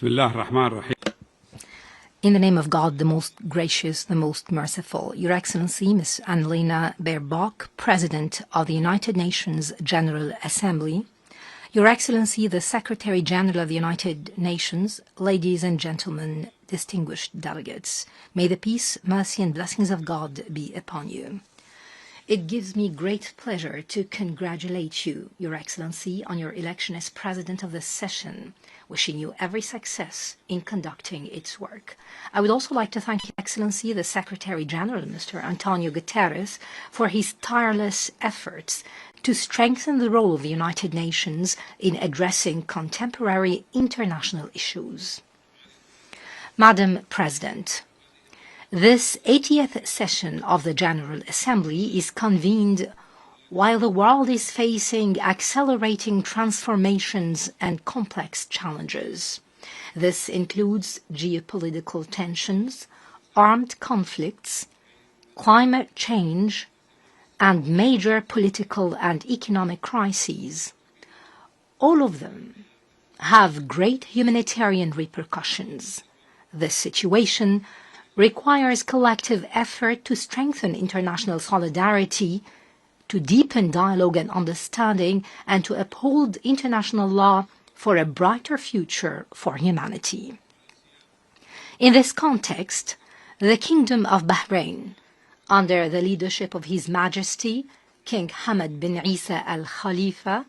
In the name of God, the most gracious, the most merciful, Your Excellency, Ms. Annalena Baerbock, President of the United Nations General Assembly, Your Excellency, the Secretary General of the United Nations, ladies and gentlemen, distinguished delegates, may the peace, mercy, and blessings of God be upon you. It gives me great pleasure to congratulate you, Your Excellency, on your election as President of this session, wishing you every success in conducting its work. I would also like to thank Your Excellency, the Secretary General, Mr. Antonio Guterres, for his tireless efforts to strengthen the role of the United Nations in addressing contemporary international issues. Madam President, this 80th session of the General Assembly is convened while the world is facing accelerating transformations and complex challenges. This includes geopolitical tensions, armed conflicts, climate change, and major political and economic crises. All of them have great humanitarian repercussions. This situation requires collective effort to strengthen international solidarity, to deepen dialogue and understanding, and to uphold international law for a brighter future for humanity. In this context, the Kingdom of Bahrain, under the leadership of His Majesty King Hamad bin Isa Al Khalifa,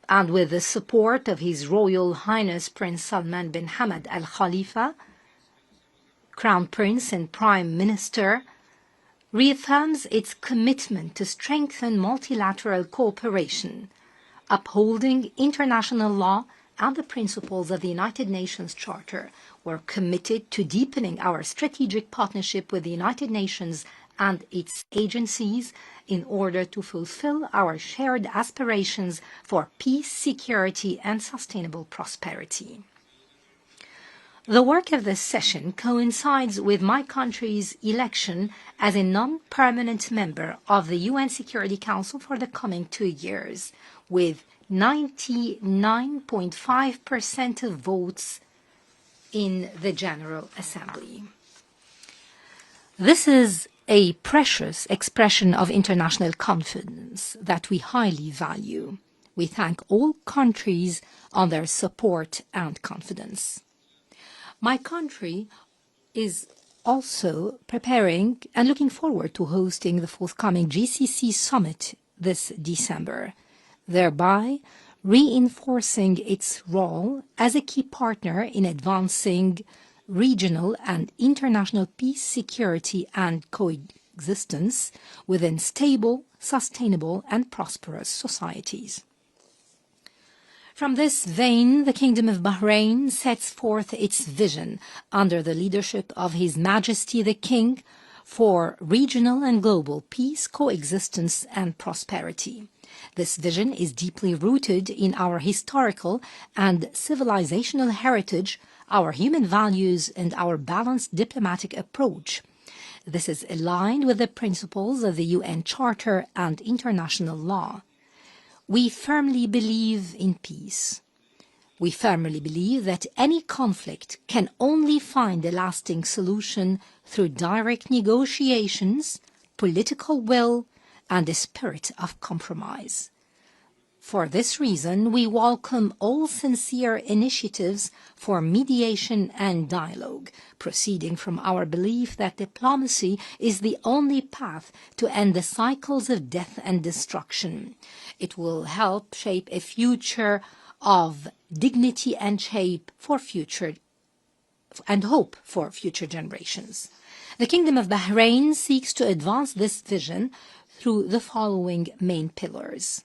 and with the support of His Royal Highness Prince Salman bin Hamad Al Khalifa, Crown Prince and Prime Minister, reaffirms its commitment to strengthen multilateral cooperation, upholding international law and the principles of the United Nations Charter. We're committed to deepening our strategic partnership with the United Nations and its agencies in order to fulfill our shared aspirations for peace, security, and sustainable prosperity. The work of this session coincides with my country's election as a non-permanent member of the UN Security Council for the coming 2 years, with 99.5% of votes in the General Assembly. This is a precious expression of international confidence that we highly value. We thank all countries on their support and confidence. My country is also preparing and looking forward to hosting the forthcoming GCC summit this December, thereby reinforcing its role as a key partner in advancing regional and international peace, security, and coexistence within stable, sustainable, and prosperous societies. From this vein, the Kingdom of Bahrain sets forth its vision under the leadership of His Majesty the King for regional and global peace, coexistence, and prosperity. This vision is deeply rooted in our historical and civilizational heritage, our human values, and our balanced diplomatic approach. This is aligned with the principles of the UN Charter and international law. We firmly believe in peace. We firmly believe that any conflict can only find a lasting solution through direct negotiations, political will, and a spirit of compromise. For this reason, we welcome all sincere initiatives for mediation and dialogue, proceeding from our belief that diplomacy is the only path to end the cycles of death and destruction. It will help shape a future of dignity and hope for future generations. The Kingdom of Bahrain seeks to advance this vision through the following main pillars.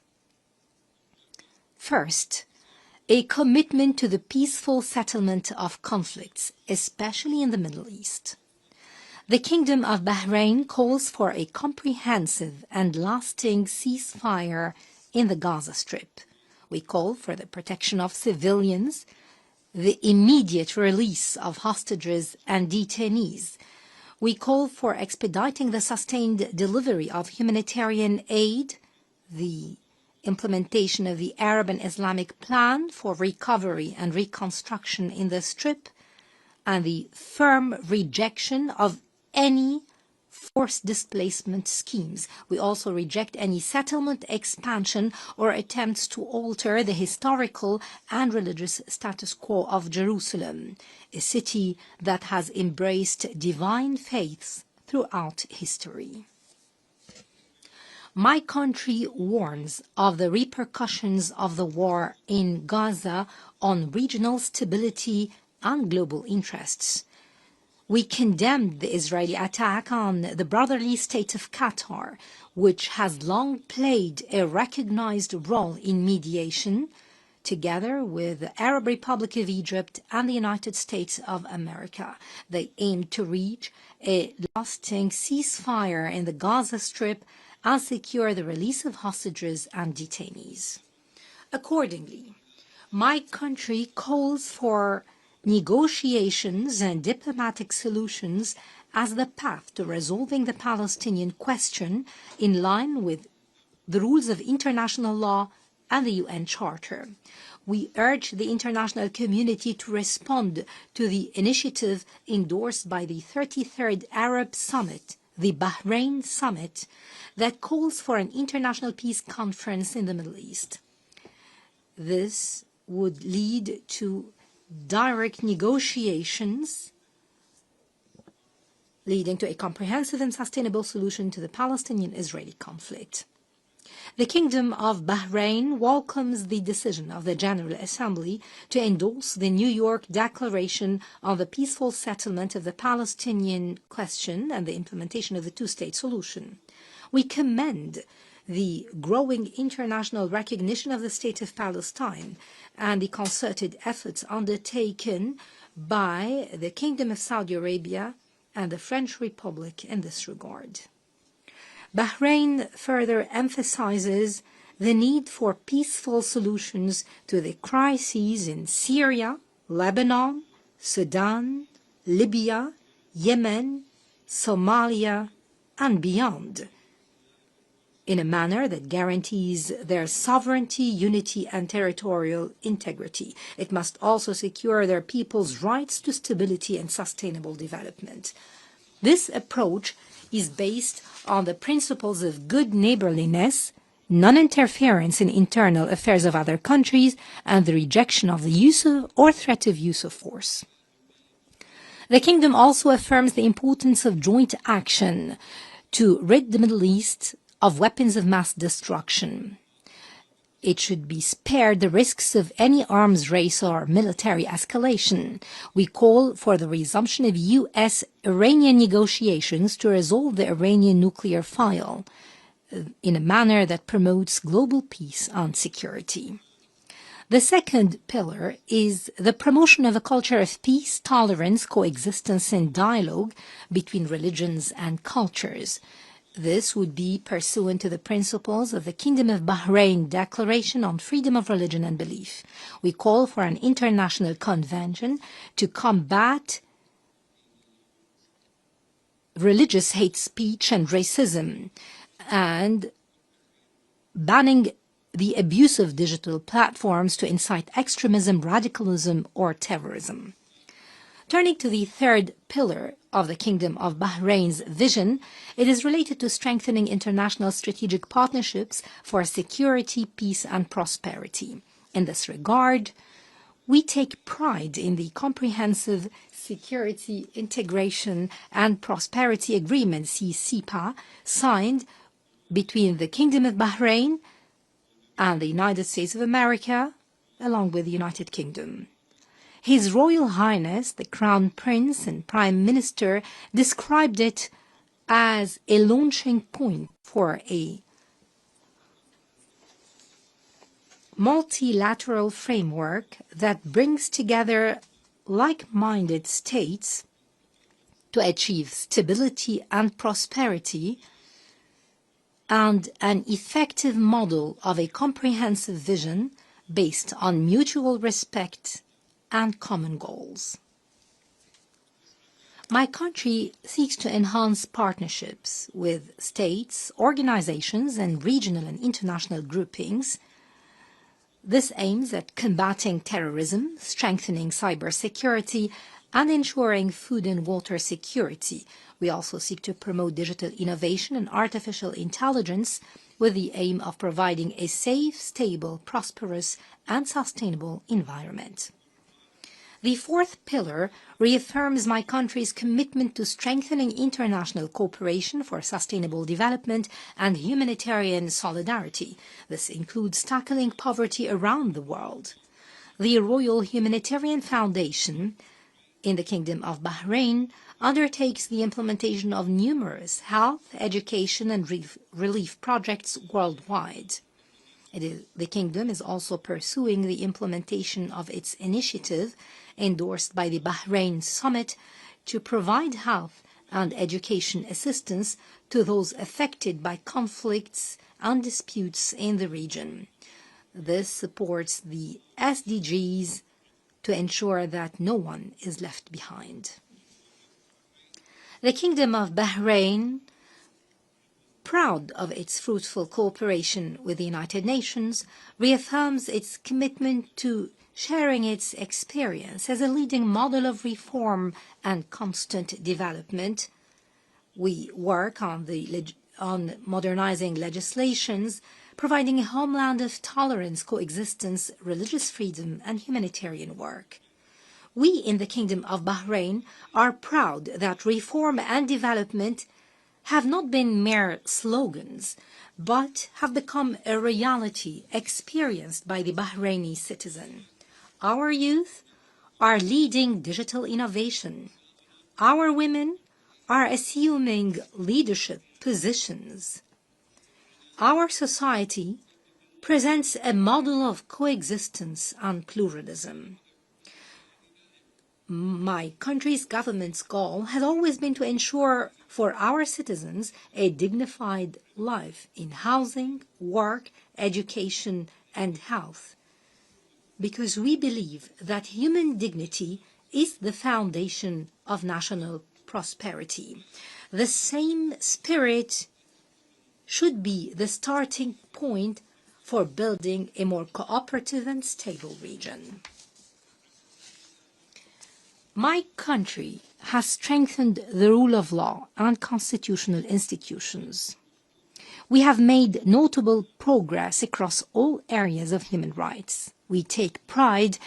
First, a commitment to the peaceful settlement of conflicts, especially in the Middle East. The Kingdom of Bahrain calls for a comprehensive and lasting ceasefire in the Gaza Strip. We call for the protection of civilians, the immediate release of hostages and detainees. We call for expediting the sustained delivery of humanitarian aid, the implementation of the Arab and Islamic Plan for Recovery and Reconstruction in the Strip, and the firm rejection of any forced displacement schemes. We also reject any settlement expansion or attempts to alter the historical and religious status quo of Jerusalem, a city that has embraced divine faiths throughout history. My country warns of the repercussions of the war in Gaza on regional stability and global interests. We condemned the Israeli attack on the brotherly state of Qatar, which has long played a recognized role in mediation, together with the Arab Republic of Egypt and the United States of America. They aim to reach a lasting ceasefire in the Gaza Strip and secure the release of hostages and detainees. Accordingly, my country calls for negotiations and diplomatic solutions as the path to resolving the Palestinian question in line with the rules of international law and the UN Charter. We urge the international community to respond to the initiative endorsed by the 33rd Arab Summit, the Bahrain Summit, that calls for an international peace conference in the Middle East. This would lead to direct negotiations leading to a comprehensive and sustainable solution to the Palestinian-Israeli conflict. The Kingdom of Bahrain welcomes the decision of the General Assembly to endorse the New York Declaration on the Peaceful Settlement of the Palestinian Question and the implementation of the two-state solution. We commend the growing international recognition of the State of Palestine and the concerted efforts undertaken by the Kingdom of Saudi Arabia and the French Republic in this regard. Bahrain further emphasizes the need for peaceful solutions to the crises in Syria, Lebanon, Sudan, Libya, Yemen, Somalia, and beyond, in a manner that guarantees their sovereignty, unity, and territorial integrity. It must also secure their people's rights to stability and sustainable development. This approach is based on the principles of good neighborliness, non-interference in internal affairs of other countries, and the rejection of the use of or threat of use of force. The Kingdom also affirms the importance of joint action to rid the Middle East of weapons of mass destruction. It should be spared the risks of any arms race or military escalation. We call for the resumption of U.S.-Iranian negotiations to resolve the Iranian nuclear file in a manner that promotes global peace and security. The second pillar is the promotion of a culture of peace, tolerance, coexistence, and dialogue between religions and cultures. This would be pursuant to the principles of the Kingdom of Bahrain Declaration on Freedom of Religion and Belief. We call for an international convention to combat religious hate speech and racism, and banning the abuse of digital platforms to incite extremism, radicalism, or terrorism. Turning to the third pillar of the Kingdom of Bahrain's vision, it is related to strengthening international strategic partnerships for security, peace, and prosperity. In this regard, we take pride in the comprehensive Security, Integration, and Prosperity Agreement, CCPA, signed between the Kingdom of Bahrain and the United States of America, along with the United Kingdom. His Royal Highness, the Crown Prince and Prime Minister, described it as a launching point for a multilateral framework that brings together like-minded states to achieve stability and prosperity, and an effective model of a comprehensive vision based on mutual respect and common goals. My country seeks to enhance partnerships with states, organizations, and regional and international groupings. This aims at combating terrorism, strengthening cybersecurity, and ensuring food and water security. We also seek to promote digital innovation and artificial intelligence with the aim of providing a safe, stable, prosperous, and sustainable environment. The fourth pillar reaffirms my country's commitment to strengthening international cooperation for sustainable development and humanitarian solidarity. This includes tackling poverty around the world. The Royal Humanitarian Foundation in the Kingdom of Bahrain undertakes the implementation of numerous health, education, and relief projects worldwide. The Kingdom is also pursuing the implementation of its initiative endorsed by the Bahrain Summit to provide health and education assistance to those affected by conflicts and disputes in the region. This supports the SDGs to ensure that no one is left behind. The Kingdom of Bahrain, proud of its fruitful cooperation with the United Nations, reaffirms its commitment to sharing its experience as a leading model of reform and constant development. We work on modernizing legislations, providing a homeland of tolerance, coexistence, religious freedom, and humanitarian work. We in the Kingdom of Bahrain are proud that reform and development have not been mere slogans, but have become a reality experienced by the Bahraini citizen. Our youth are leading digital innovation. Our women are assuming leadership positions. Our society presents a model of coexistence and pluralism. My country's government's goal has always been to ensure for our citizens a dignified life in housing, work, education, and health, because we believe that human dignity is the foundation of national prosperity. The same spirit should be the starting point for building a more cooperative and stable region. My country has strengthened the rule of law and constitutional institutions. We have made notable progress across all areas of human rights. We take pride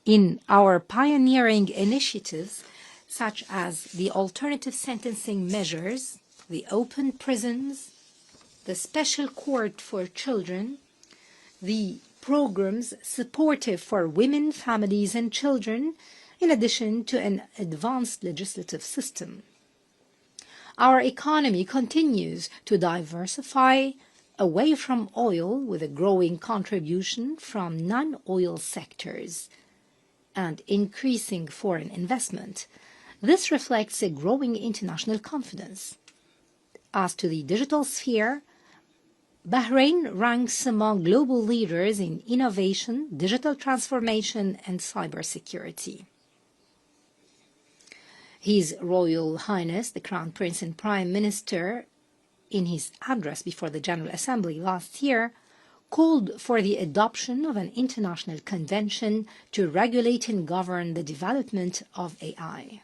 in our pioneering initiatives such as the alternative sentencing measures, the open prisons, the special court for children, the programs supportive for women, families, and children, in addition to an advanced legislative system. Our economy continues to diversify away from oil with a growing contribution from non-oil sectors and increasing foreign investment. This reflects a growing international confidence. As to the digital sphere, Bahrain ranks among global leaders in innovation, digital transformation, and cybersecurity. His Royal Highness, the Crown Prince and Prime Minister, in his address before the General Assembly last year, called for the adoption of an international convention to regulate and govern the development of AI.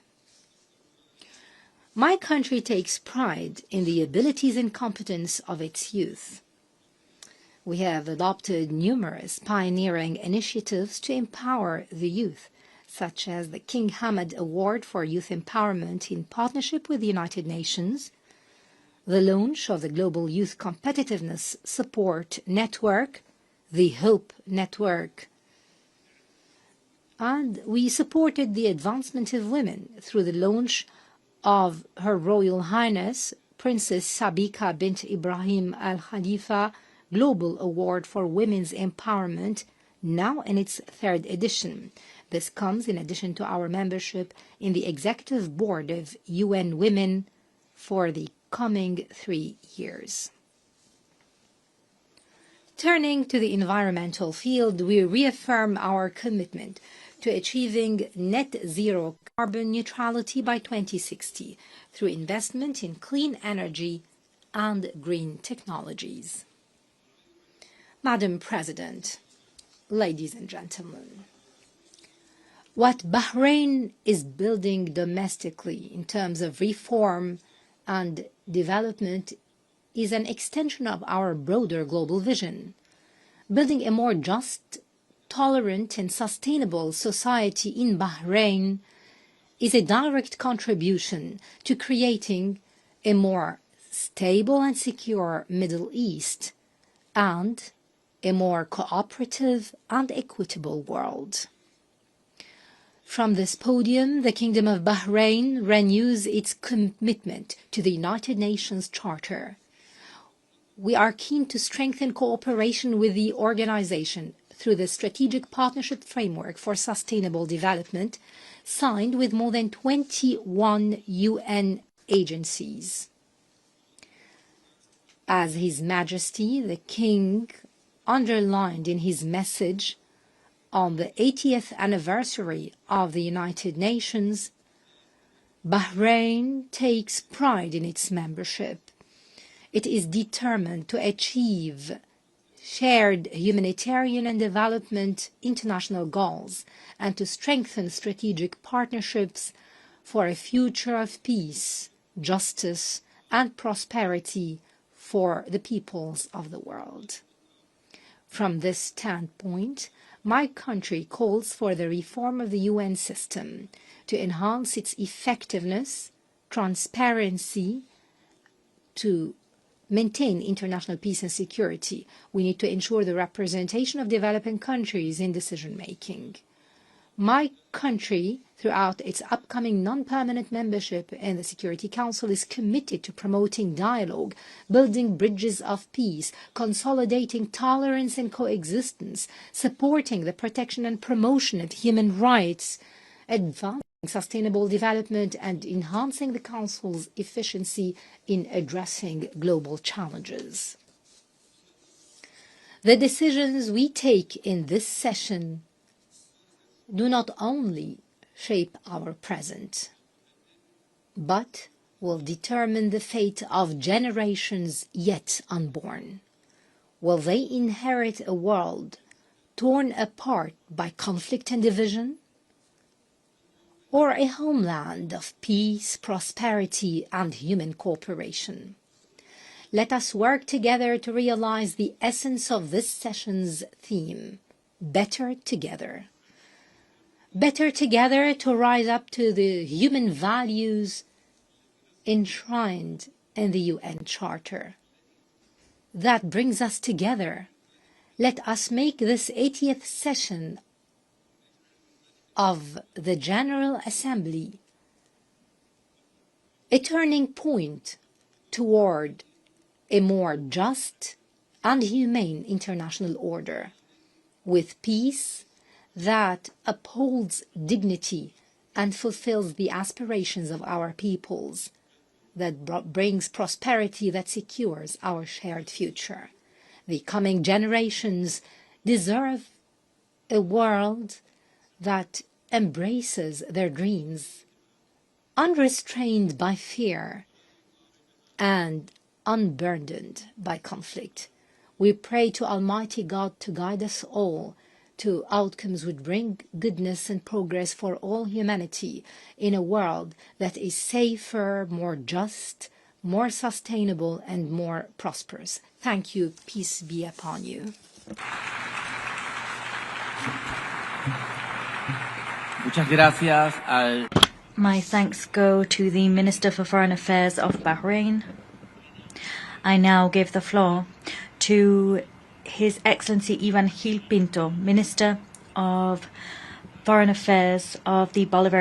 My country takes pride in the abilities and competence of its youth. We have adopted numerous pioneering initiatives to empower the youth, such as the King Hamad Award for Youth Empowerment in partnership with the United Nations, the launch of the Global Youth Competitiveness Support Network, the HOPE Network, and we supported the advancement of women through the launch of Her Royal Highness Princess Sabika bint Ibrahim Al Khalifa Global Award for Women's Empowerment, now in its third edition. This comes in addition to our membership in the Executive Board of UN Women for the coming 3 years. Turning to the environmental field, we reaffirm our commitment to achieving net zero carbon neutrality by 2060 through investment in clean energy and green technologies. Madam President, ladies and gentlemen, what Bahrain is building domestically in terms of reform and development is an extension of our broader global vision. Building a more just, tolerant and sustainable society in Bahrain is a direct contribution to creating a more stable and secure Middle East and a more cooperative and equitable world. From this podium, the Kingdom of Bahrain renews its commitment to the United Nations Charter. We are keen to strengthen cooperation with the organization through the Strategic Partnership Framework for Sustainable Development, signed with more than 21 UN agencies. As His Majesty the King underlined in his message on the 80th anniversary of the United Nations, Bahrain takes pride in its membership. It is determined to achieve shared humanitarian and development international goals and to strengthen strategic partnerships for a future of peace, justice, and prosperity for the peoples of the world. From this standpoint, my country calls for the reform of the UN system to enhance its effectiveness, transparency, to maintain international peace and security. We need to ensure the representation of developing countries in decision-making. My country, throughout its upcoming non-permanent membership in the Security Council, is committed to promoting dialogue, building bridges of peace, consolidating tolerance and coexistence, supporting the protection and promotion of human rights, advancing sustainable development, and enhancing the Council's efficiency in addressing global challenges. The decisions we take in this session do not only shape our present, but will determine the fate of generations yet unborn. Will they inherit a world torn apart by conflict and division, or a homeland of peace, prosperity, and human cooperation? Let us work together to realize the essence of this session's theme, Better Together. Better together to rise up to the human values enshrined in the UN Charter. That brings us together. Let us make this 80th session of the General Assembly a turning point toward a more just and humane international order, with peace that upholds dignity and fulfills the aspirations of our peoples, that brings prosperity that secures our shared future. The coming generations deserve a world that embraces their dreams, unrestrained by fear and unburdened by conflict. We pray to Almighty God to guide us all to outcomes would bring goodness and progress for all humanity in a world that is safer, more just, more sustainable, and more prosperous. Thank you. Peace be upon you. Muchas gracias. My thanks go to the Minister for Foreign Affairs of Bahrain. I now give the floor to His Excellency Ivan Gil Pinto, Minister of Foreign Affairs of the Bolivarian